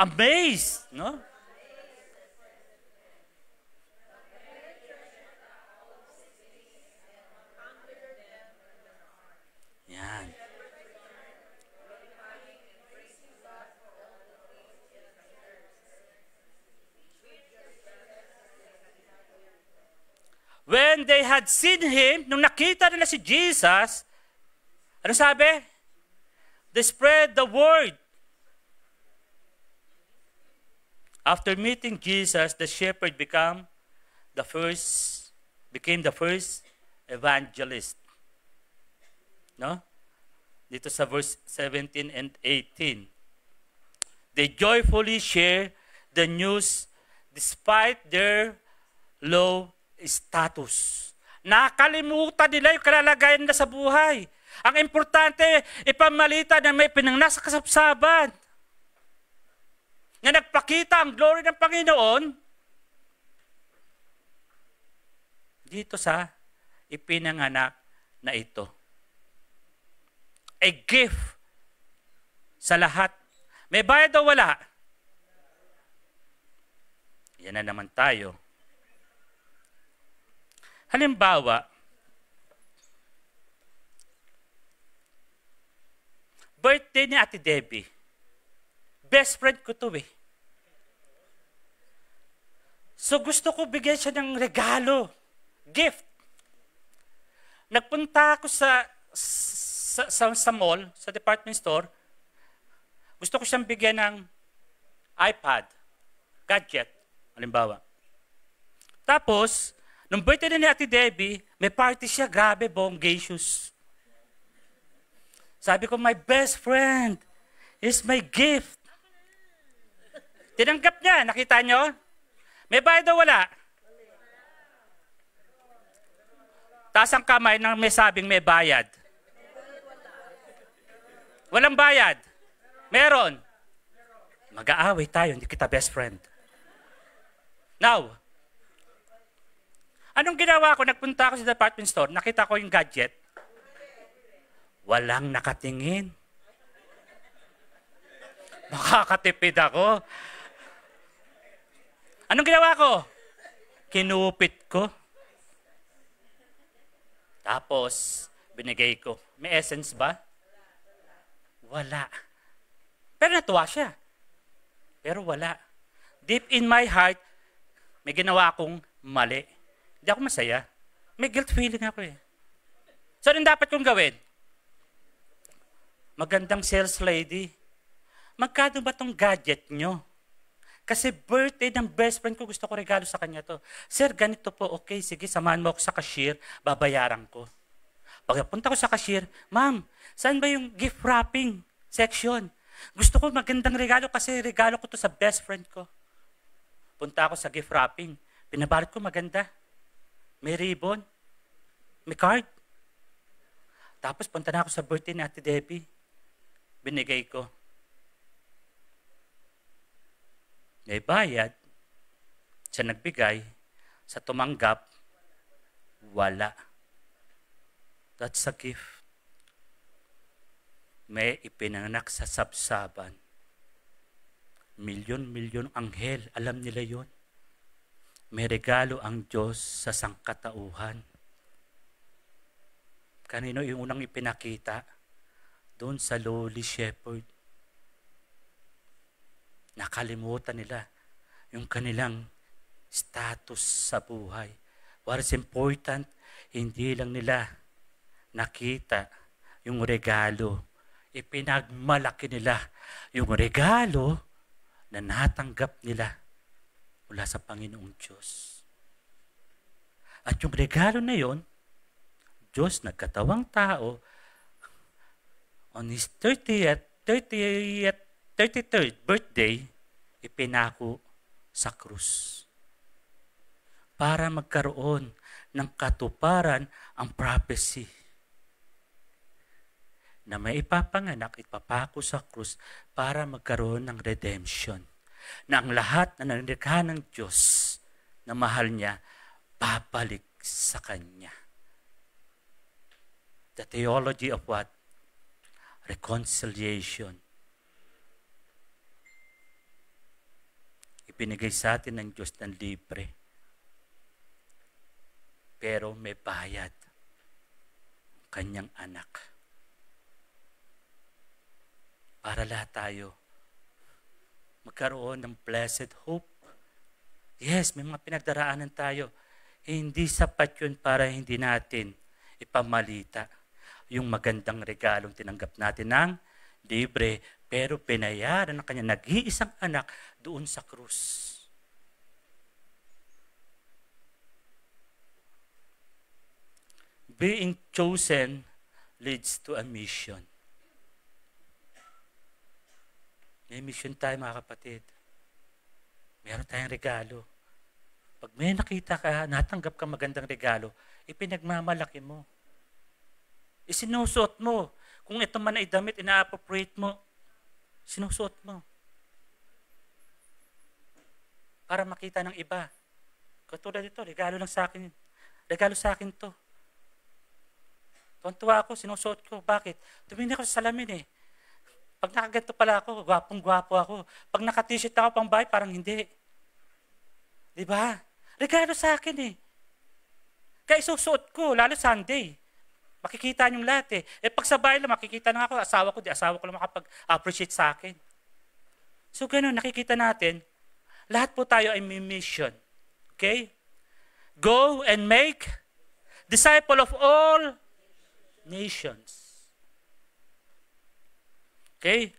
Amazed, no? Yan. When they had seen him, nung nakita nila si Jesus, ano sabi? They spread the word. After meeting Jesus, the shepherd became the first evangelist. No? Dito sa verse 17 and 18. They joyfully share the news despite their low status. Nakalimutan nila yung kalalagayan nila sa buhay. Ang importante, ipamalita na may pinanganak sa kasapsaban. Na nagpakita ang glory ng Panginoon dito sa ipinanganak na ito. A gift sa lahat. May bayad o wala? Yan na naman tayo. Halimbawa, birthday ni Ate Debbie. Best friend ko to eh. So gusto ko bigyan siya ng regalo. Gift. Nagpunta ako sa mall, sa department store. Gusto ko siyang bigyan ng iPad. Gadget. Halimbawa. Tapos, nung birthday ni Ate Debbie, may party siya. Grabe, bonggacious. Sabi ko, my best friend is my gift. Tinanggap niya. Nakita niyo? May bayad o wala? Taas ang kamay nang may sabing may bayad. Walang bayad. Meron. Mag-aaway tayo, hindi kita best friend. Now, anong ginawa ko? Nagpunta ako sa department store, nakita ko yung gadget. Walang nakatingin. Makakatipid ako. Anong ginawa ko? Kinupit ko. Tapos, binigay ko. May essence ba? Wala. Pero natuwa siya. Pero wala. Deep in my heart, may ginawa akong mali. Hindi ako masaya. May guilt feeling ako eh. So, anong dapat kong gawin? Magandang sales lady. Magkano ba tong gadget nyo? Kasi birthday ng best friend ko, gusto ko regalo sa kanya to. Sir, ganito po. Okay, sige, samahan mo ako sa cashier, babayaran ko. Pagpunta ko sa cashier, ma'am, saan ba yung gift wrapping section? Gusto ko magandang regalo kasi regalo ko to sa best friend ko. Punta ako sa gift wrapping. Pinabalot ko maganda. May ribbon. May card. Tapos punta na ako sa birthday ni Ate Debbie. Binigay ko. May bayad. Siya nagbigay. Sa tumanggap, wala. That's a gift. May ipinanganak sa sabsaban. Milyon-milyon anghel, alam nila yon. May regalo ang Diyos sa sangkatauhan. Kanino yung unang ipinakita? Doon sa lowly shepherd. Nakalimutan nila yung kanilang status sa buhay. What is important, hindi lang nila nakita yung regalo. Ipinagmalaki nila yung regalo na natanggap nila mula sa Panginoong Diyos. At yung regalo na yon, Diyos nagkatawang tao, on His 33rd birthday, ipinako sa krus. Para magkaroon ng katuparan ang prophecy na may ipapanganak, ipapako sa krus para magkaroon ng redemption. Na ang lahat na nilikha ng Diyos na mahal niya, babalik sa Kanya. The theology of what? Reconciliation. Ibinigay sa atin ng Diyos ng libre. Pero may bayad ang Kanyang anak. Para lahat tayo magkaroon ng blessed hope. Yes, may mga pinagdaraanan tayo. Hindi sapat yun para hindi natin ipamalita yung magandang regalong tinanggap natin ng libre, pero pinayaran ng kanyang nag-iisang anak doon sa krus. Being chosen leads to a mission. May mission tayo, mga kapatid. Meron tayong regalo. Pag may nakita ka, natanggap ka magandang regalo, ipinagmamalaki mo. Isinusuot mo. Kung ito man ay damit, ina-appropriate mo, sinusuot mo. Para makita ng iba. Katulad ito, regalo lang sa akin. Regalo sa akin to. Tuwan-tuwa ako, sinusuot ko. Bakit? Tumingin ako sa salamin eh. Pag nakaganto pala ako, gwapong-gwapo ako. Pag naka-t-shirt ako pang bahay, parang hindi. Diba? Regalo sa akin eh. Kaya isusuot ko, lalo Sunday. Makikita niyong lahat eh. Eh pag sa bahay lang, makikita na ako, asawa ko lang makapag-appreciate sa akin. So ganun, nakikita natin, lahat po tayo ay may mission. Okay? Go and make disciple of all nations. Okay?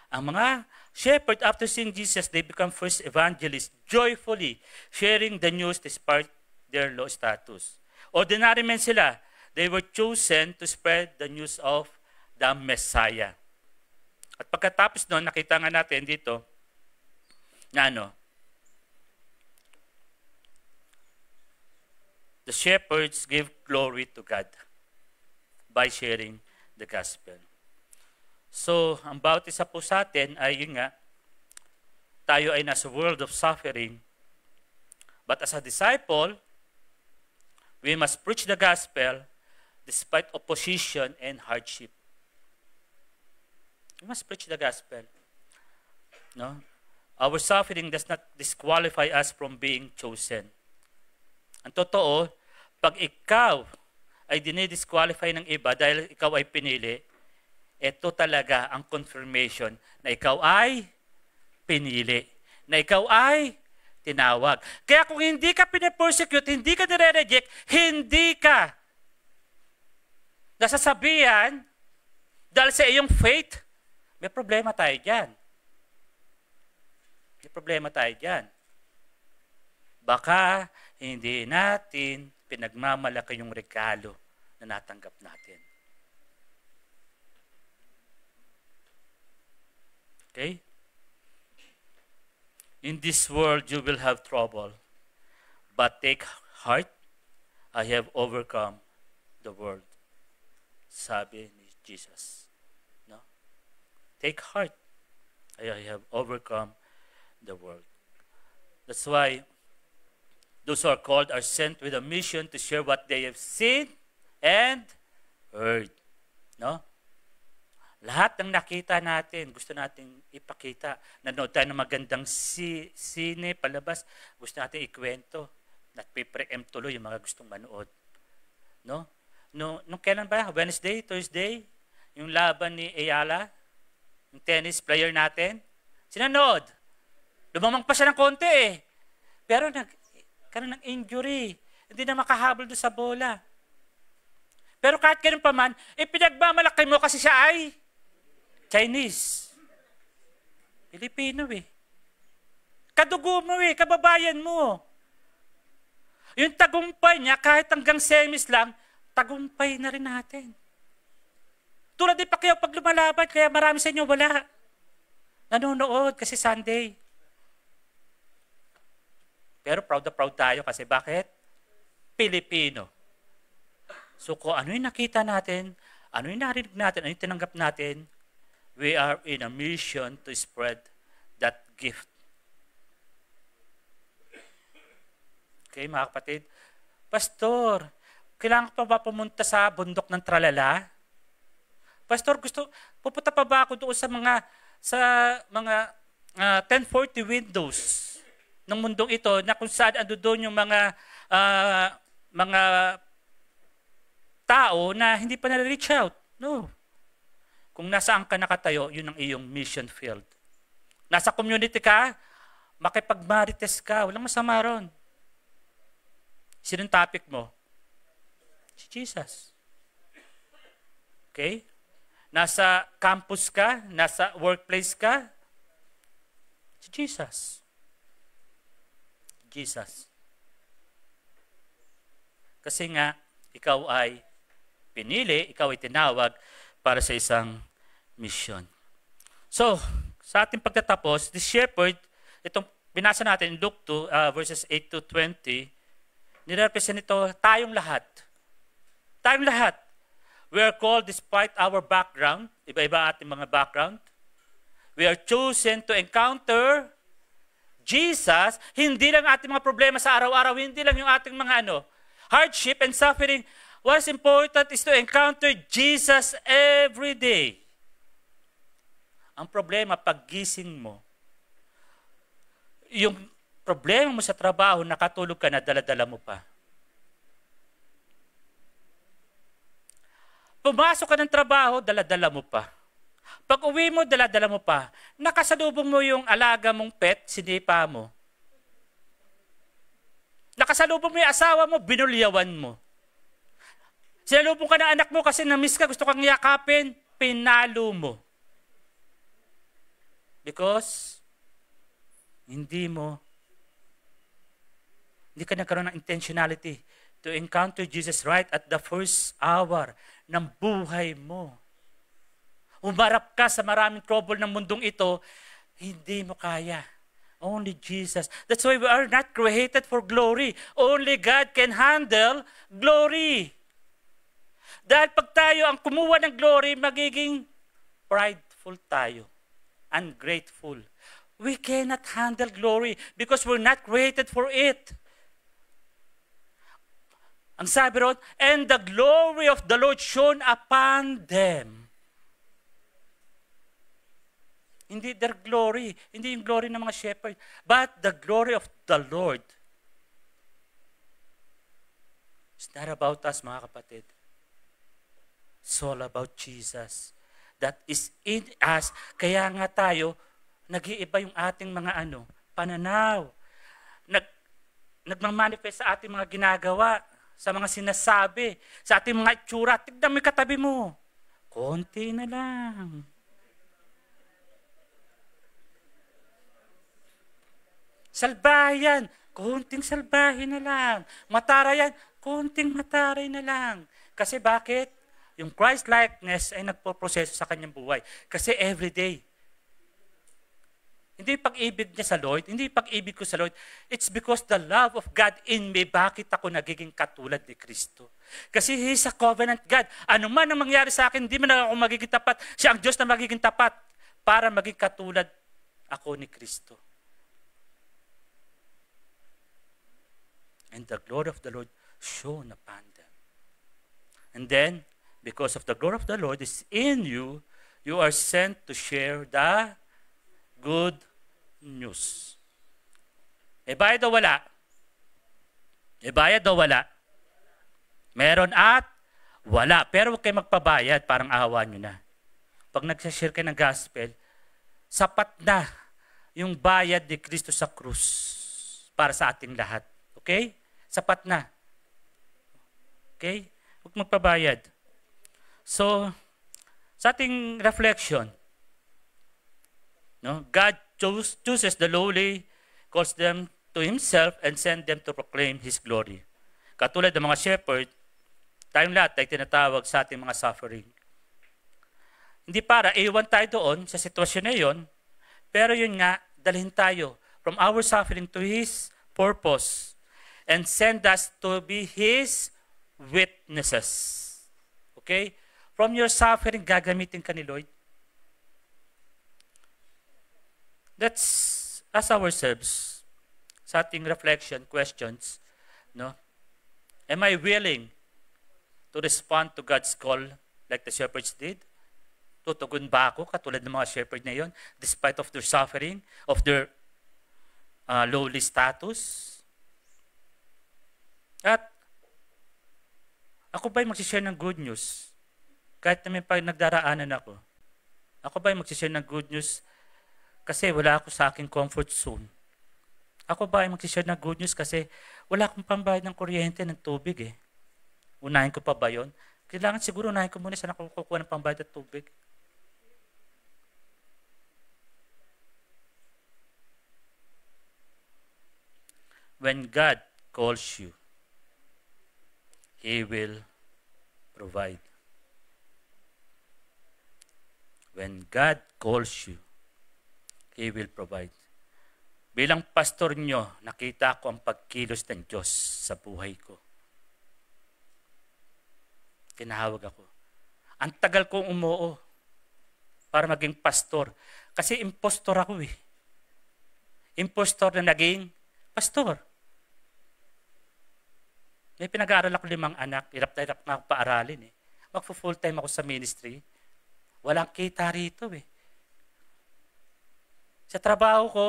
Ang mga shepherd, after seeing Jesus, they become first evangelists, joyfully sharing the news despite their low status. Ordinary men sila. They were chosen to spread the news of the Messiah. At pagkatapos noon, nakita nga natin dito, na the shepherds gave glory to God by sharing the gospel. So, ang bautisa po sa atin ay yun nga, tayo ay nasa world of suffering. But as a disciple, we must preach the gospel despite opposition and hardship. We must preach the gospel. No? Our suffering does not disqualify us from being chosen. Ang totoo, pag ikaw ay dinidisqualify ng iba dahil ikaw ay pinili, ito talaga ang confirmation na ikaw ay pinili, na ikaw ay tinawag. Kaya kung hindi ka pinipersecute, hindi ka nire-reject, hindi ka nasasabihan dahil sa iyong faith, may problema tayo dyan. May problema tayo dyan. Baka hindi natin pinagmamalaki yung regalo na natanggap natin. Okay? In this world, you will have trouble. But take heart, I have overcome the world. Sabi ni Jesus. No? Take heart, I have overcome the world. That's why Those who are called are sent with a mission to share what they have seen and heard. No? Lahat ng nakita natin, gusto nating ipakita. Nanood tayo ng magandang sine, palabas, gusto nating ikwento. Not pre-preempt tuloy yung mga gustong manood. No? Nung kailan ba? Wednesday, Thursday? Yung laban ni Ayala? Yung tennis player natin? Sinanood? Lumamang pa siya ng konti eh. Pero nagkaroon ng injury. Hindi na makahabol doon sa bola. Pero kahit ganun pa man, pinagmamalaki mo kasi siya ay Chinese. Pilipino eh. Kadugo mo eh, kababayan mo. Yung tagumpay niya, kahit hanggang semis lang, tagumpay na rin natin. Tulad din pa kayo pag lumalaban, kaya marami sa inyo wala. Nanonood kasi Sunday. Pero proud na proud tayo kasi bakit? Pilipino. So kung ano yung nakita natin, ano yung narinig natin, ano yung tinanggap natin, we are in a mission to spread that gift. Okay, mga kapatid? Pastor, kailangan pa ba pumunta sa bundok ng tralala? Pastor, pupunta pa ba ako doon sa mga 1040 windows ng mundong ito na kung saan ando doon yung mga tao na hindi pa na-reach out? No. Kung nasaan ka nakatayo, yun ang iyong mission field. Nasa community ka, makipagmarites ka, walang masama ron. Sinong topic mo? Si Jesus. Okay? Nasa campus ka, nasa workplace ka, si Jesus. Jesus. Kasi nga, ikaw ay pinili, ikaw ay tinawag para sa isang mission. So, sa ating pagtatapos, the shepherd, itong binasa natin in Luke 2, verses 8 to 20, nirepresent ito tayong lahat. Tayong lahat. We are called despite our background, iba-iba ating mga background. We are chosen to encounter Jesus, hindi lang ating mga problema sa araw-araw, hindi lang yung ating mga hardship and suffering. What's important is to encounter Jesus every day. Ang problema, paggising mo, yung problema mo sa trabaho, nakatulog ka na, dala-dala mo pa. Pumasok ka ng trabaho, dala-dala mo pa. Pag uwi mo, dala-dala mo pa. Nakasalubong mo yung alaga mong pet, sinipa mo. Nakasalubong mo yung asawa mo, binulyawan mo. Sinalubong ka ng anak mo kasi na-miss ka, gusto kang yakapin, pinalo mo. Because, hindi ka nagkaroon ng intentionality to encounter Jesus right at the first hour ng buhay mo. Umarap ka sa maraming trouble ng mundong ito, hindi mo kaya. Only Jesus. That's why we are not created for glory. Only God can handle glory. Dahil pag tayo ang kumuha ng glory, magiging prideful tayo. Ungrateful. We cannot handle glory because we're not created for it. Ang sabi ron, and the glory of the Lord shone upon them. Hindi their glory, hindi yung glory ng mga shepherd, but the glory of the Lord. It's not about us, mga kapatid. It's all about Jesus. That is in us. Kaya nga tayo, nag-iiba yung ating mga pananaw. Nagmamanifest sa ating mga ginagawa, sa mga sinasabi, sa ating mga itsura. Tignan mo yung katabi mo. Konti na lang. Salbayan, konting salbahin na lang. Matarayan, konting mataray na lang. Kasi bakit? Yung Christ-likeness ay nagpo-proseso sa kanyang buhay. Kasi everyday. Hindi pag-ibig niya sa Lord, hindi pag-ibig ko sa Lord. It's because the love of God in me, bakit ako nagiging katulad ni Kristo? Kasi He's a covenant God. Ano man ang mangyari sa akin, hindi man ako magiging tapat. Siya ang Diyos na magiging tapat para maging katulad ako ni Kristo. And the glory of the Lord shone upon them. And then, because of the glory of the Lord is in you, you are sent to share the good news. May bayad o wala? May bayad o wala? Meron at wala. Pero huwag kayo magpabayad, parang awa nyo na. Pag nagsashare kayo ng gospel, sapat na yung bayad ni Kristo sa krus para sa ating lahat. Okay? Sapat na. Okay? Huwag magpabayad. So, sa ating reflection, no, God chooses the lowly, calls them to Himself, and send them to proclaim His glory. Katulad ng mga shepherd, tayong lahat ay tinatawag sa ating mga suffering. Hindi para iwan tayo doon sa sitwasyon na yun, pero yun nga, dalhin tayo from our suffering to His purpose and send us to be His witnesses. Okay? From your suffering, gagamitin ka ni Lord. Let's ask ourselves sa ating reflection, questions, no? Am I willing to respond to God's call like the shepherds did? Tutugon ba ako katulad ng mga shepherd na yon, despite of their suffering, of their lowly status? At ako ba'y magsishare ng good news? Kahit na may nagdaraanan ako. Ako ba'y magsishare ng good news kasi wala ako sa aking comfort zone? Ako ba'y magsishare ng good news kasi wala akong pambayad ng kuryente, ng tubig eh? Unahin ko pa ba yun? Kailangan siguro unahin ko muna saan ako kukuha ng pambayad at tubig. When God calls you, He will provide. When God calls you, He will provide. Bilang pastor nyo, nakita ko ang pagkilos ng Diyos sa buhay ko. Tinawag ako. Ang tagal kong umuo para maging pastor. Kasi impostor ako eh. Impostor na naging pastor. May pinag-aaral ako 5 anak. Hirap na hirap nga ako paaralin eh. Magpo-full time ako sa ministry. Walang kita rito eh. Sa trabaho ko,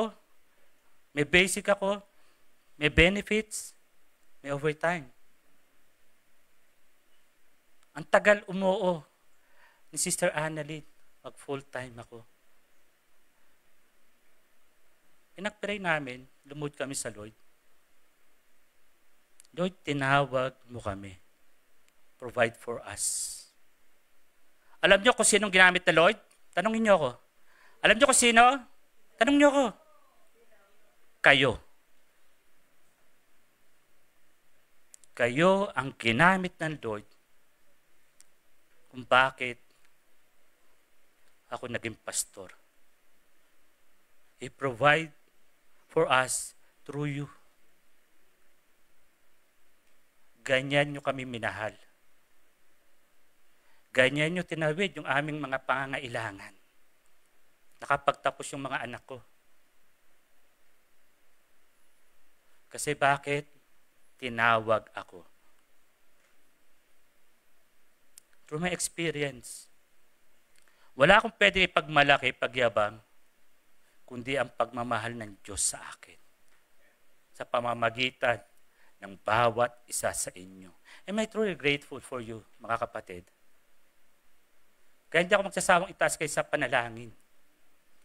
may basic ako, may benefits, may overtime. Ang tagal umuo ni Sister Annalyn, mag full-time ako. Pinag-pray namin, lumod kami sa Lord. Lord, tinawag mo kami. Provide for us. Alam niyo kung sinong ginamit na Lord? Tanungin niyo ako. Alam niyo kung sino? Tanungin niyo ako. Kayo. Kayo ang ginamit ng Lord kung bakit ako naging pastor. He provide for us through you. Ganyan nyo kami minahal. Ganyan nyo tinawid yung aming mga pangangailangan. Nakapagtapos yung mga anak ko. Kasi bakit? Tinawag ako. Through my experience, wala akong pwede ipagmalaki, pagyabang, kundi ang pagmamahal ng Diyos sa akin. Sa pamamagitan ng bawat isa sa inyo. Am I truly grateful for you, mga kapatid? Kaya hindi ako magsasawang itaas kayo sa panalangin.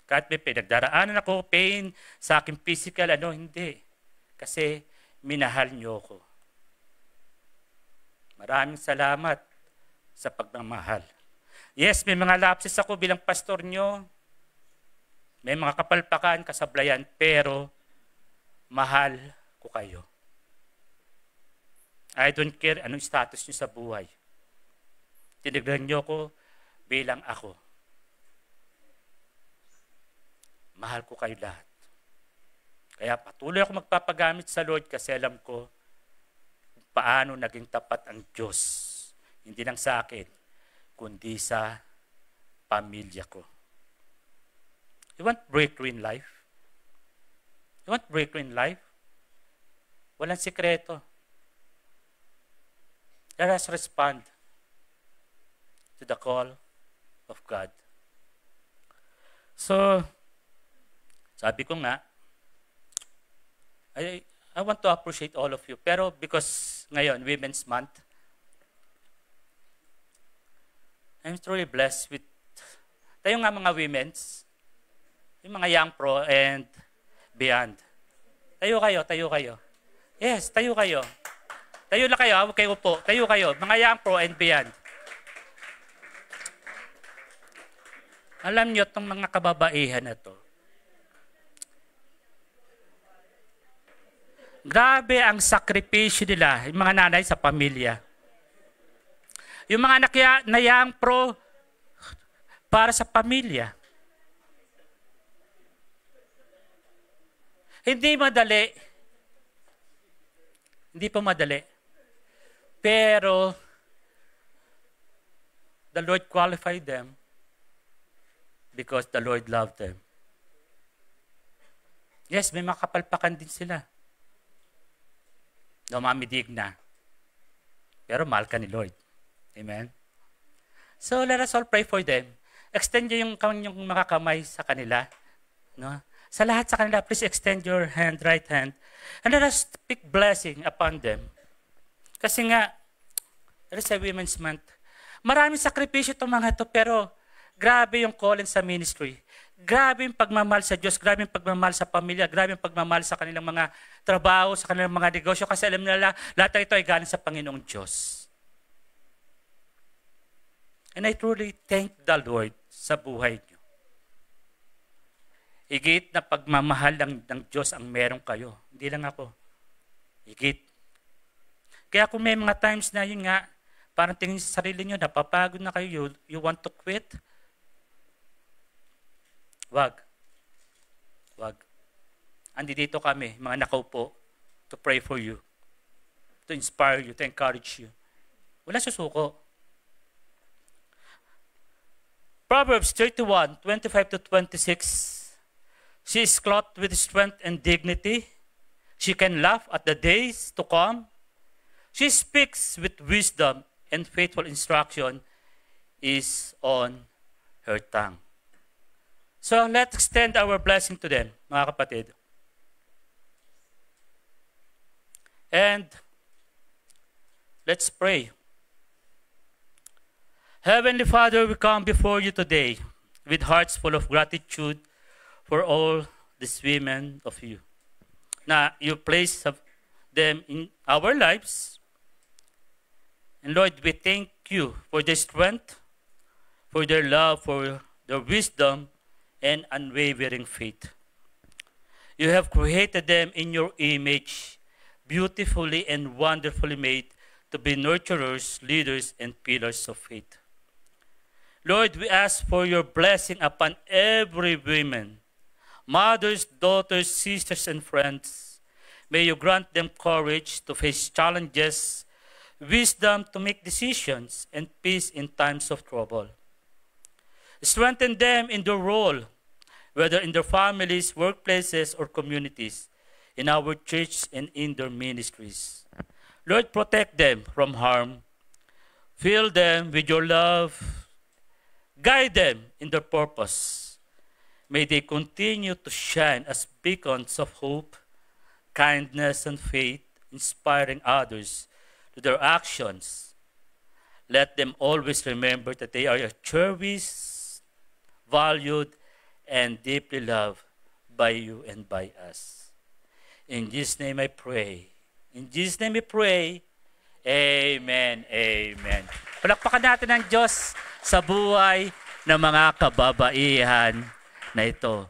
Kahit may pinagdaraanan ako, pain sa aking physical, hindi. Kasi minahal niyo ako. Maraming salamat sa pagmamahal. Yes, may mga lapses ako bilang pastor niyo. May mga kapalpakan, kasablayan, pero mahal ko kayo. I don't care anong status niyo sa buhay. Tinignan niyo ko bilang ako. Mahal ko kayo lahat. Kaya patuloy ako magpapagamit sa Lord kasi alam ko kung paano naging tapat ang Diyos. Hindi lang sa akin, kundi sa pamilya ko. You want breakthrough in life? You want breakthrough in life? Walang sikreto. Let us respond to the call of God. So, sabi ko nga, I want to appreciate all of you. Pero because ngayon, Women's Month, I'm truly blessed with tayo nga mga women's, yung mga young pro and beyond. Tayo kayo. Yes, tayo kayo. Tayo na kayo, huwag kayo upo. Tayo kayo, mga young pro and beyond. Alam nyo, itong mga kababaihan na to, grabe ang sakripisyo nila, yung mga nanay sa pamilya. Yung mga na young pro, para sa pamilya. Hindi madali. Hindi pa madali. Pero, the Lord qualified them because the Lord loved them. Yes, may makapalpakan din sila. Namamidig na. Pero mahal ka ni Lord. Amen? So, let us all pray for them. Extend nyo yung mga kamay sa kanila. No? Sa lahat sa kanila, please extend your right hand. And let us speak blessing upon them. Kasi nga, there is a Women's Month. Maraming sakripisyo itong mga ito, pero grabe yung calling sa ministry. Grabe yung pagmamahal sa Diyos, grabe yung pagmamahal sa pamilya, grabe yung pagmamahal sa kanilang mga trabaho, sa kanilang mga negosyo, kasi alam nila, lahat ito ay galing sa Panginoong Diyos. And I truly thank the Lord sa buhay niyo. Higit na pagmamahal ng Diyos ang meron kayo. Hindi lang ako. Higit. Kaya kung may mga times na yun nga, parang tingin sa sarili niyo, napapagod na kayo, you want to quit? Wag. Andi dito kami, mga nakaupo, to pray for you, to inspire you, to encourage you. Wala susuko. Proverbs 31, 25 to 26. She is clothed with strength and dignity. She can laugh at the days to come. She speaks with wisdom, and faithful instruction is on her tongue. So let's extend our blessing to them, mga kapatid. And let's pray. Heavenly Father, we come before you today with hearts full of gratitude for all these women of you. Na you place them in our lives. And Lord, we thank you for their strength, for their love, for their wisdom, and unwavering faith. You have created them in your image, beautifully and wonderfully made to be nurturers, leaders, and pillars of faith. Lord, we ask for your blessing upon every woman, mothers, daughters, sisters, and friends. May you grant them courage to face challenges, wisdom to make decisions, and peace in times of trouble. Strengthen them in their role, whether in their families, workplaces, or communities, in our church and in their ministries. Lord, protect them from harm. Fill them with your love. Guide them in their purpose. May they continue to shine as beacons of hope, kindness, and faith, inspiring others to their actions. Let them always remember that they are cherished, valued, and deeply loved by you and by us. In Jesus' name I pray. In Jesus' name we pray. Amen. Amen. Palakpakan natin ang Diyos sa buhay ng mga kababaihan na ito.